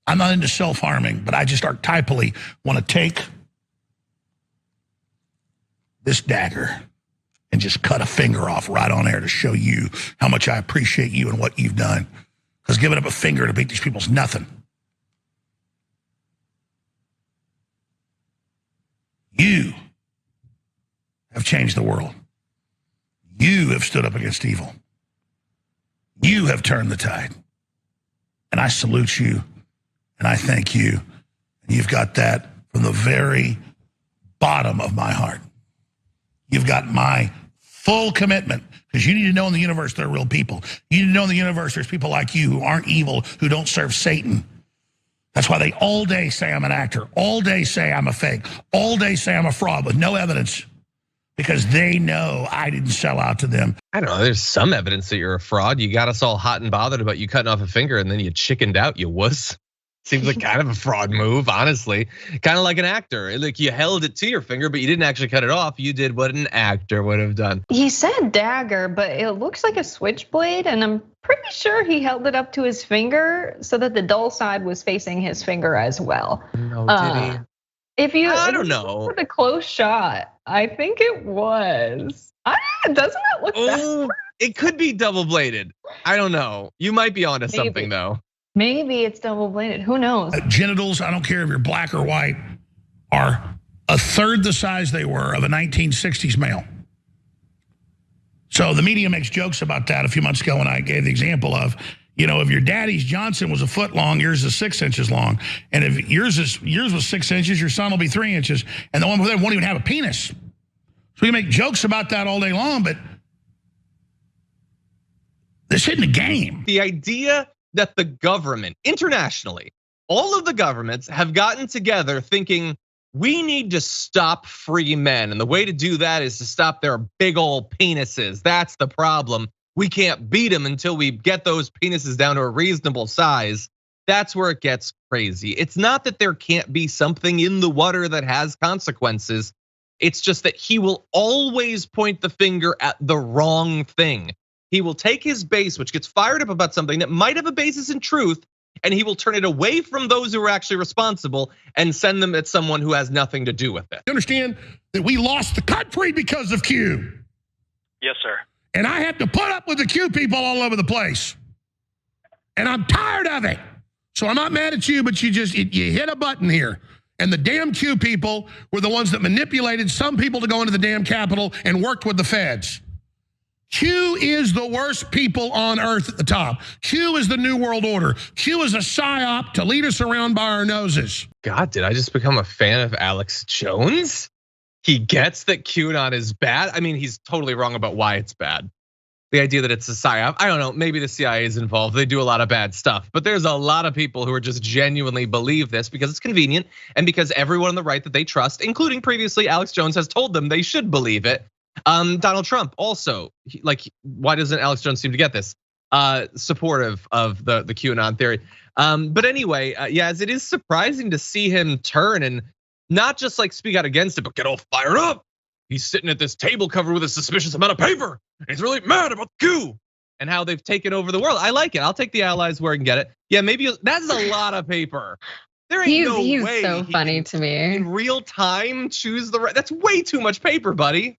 I'm not into self-harming, but I just archetypally want to take this dagger and just cut a finger off right on air to show you how much I appreciate you and what you've done. Because giving up a finger to beat these people's nothing. You have changed the world. You have stood up against evil. You have turned the tide. And I salute you, and I thank you. And you've got that from the very bottom of my heart. You've got my full commitment, because you need to know in the universe there are real people. You need to know in the universe there's people like you who aren't evil, who don't serve Satan. That's why they all day say I'm an actor, all day say I'm a fake, all day say I'm a fraud with no evidence, because they know I didn't sell out to them. I don't know, there's some evidence that you're a fraud. You got us all hot and bothered about you cutting off a finger and then you chickened out, you wuss. Seems like kind of a fraud move, honestly. Kind of like an actor. Like you held it to your finger, but you didn't actually cut it off. You did what an actor would have done. He said dagger, but it looks like a switchblade, and I'm pretty sure he held it up to his finger so that the dull side was facing his finger as well. No, did he? I don't know. For the close shot, I think it was. Doesn't it look that? It could be double bladed. I don't know. You might be onto something though. Maybe it's double bladed. Who knows? Genitals, I don't care if you're black or white, are a third the size they were of a 1960s male. So the media makes jokes about that a few months ago when I gave the example of, you know, if your daddy's Johnson was a foot long, yours is 6 inches long. And if yours was 6 inches, your son will be 3 inches. And the one with them won't even have a penis. So we make jokes about that all day long, but this isn't a game. The idea that the government, internationally, all of the governments have gotten together thinking we need to stop free men. And the way to do that is to stop their big old penises. That's the problem. We can't beat them until we get those penises down to a reasonable size. That's where it gets crazy. It's not that there can't be something in the water that has consequences. It's just that he will always point the finger at the wrong thing. He will take his base, which gets fired up about something that might have a basis in truth, and he will turn it away from those who are actually responsible and send them at someone who has nothing to do with it. You understand that we lost the country because of Q? Yes, sir. And I have to put up with the Q people all over the place. And I'm tired of it. So I'm not mad at you, but you hit a button here. And the damn Q people were the ones that manipulated some people to go into the damn Capitol and worked with the feds. Q is the worst people on earth at the top. Q is the New World Order. Q is a psyop to lead us around by our noses. God, did I just become a fan of Alex Jones? He gets that QAnon is bad. I mean, he's totally wrong about why it's bad. The idea that it's a psyop, I don't know, maybe the CIA is involved. They do a lot of bad stuff, but there's a lot of people who are just genuinely believe this because it's convenient and because everyone on the right that they trust, including previously Alex Jones, has told them they should believe it. Donald Trump also, like, why doesn't Alex Jones seem to get this? Supportive of the QAnon theory. But anyway, yeah, as it is surprising to see him turn and not just like speak out against it, but get all fired up. He's sitting at this table covered with a suspicious amount of paper. And he's really mad about the Q and how they've taken over the world. I like it. I'll take the allies where I can get it. Yeah, maybe that's a lot of paper. There ain't no way he's so funny to me. In real time, choose the right. That's way too much paper, buddy.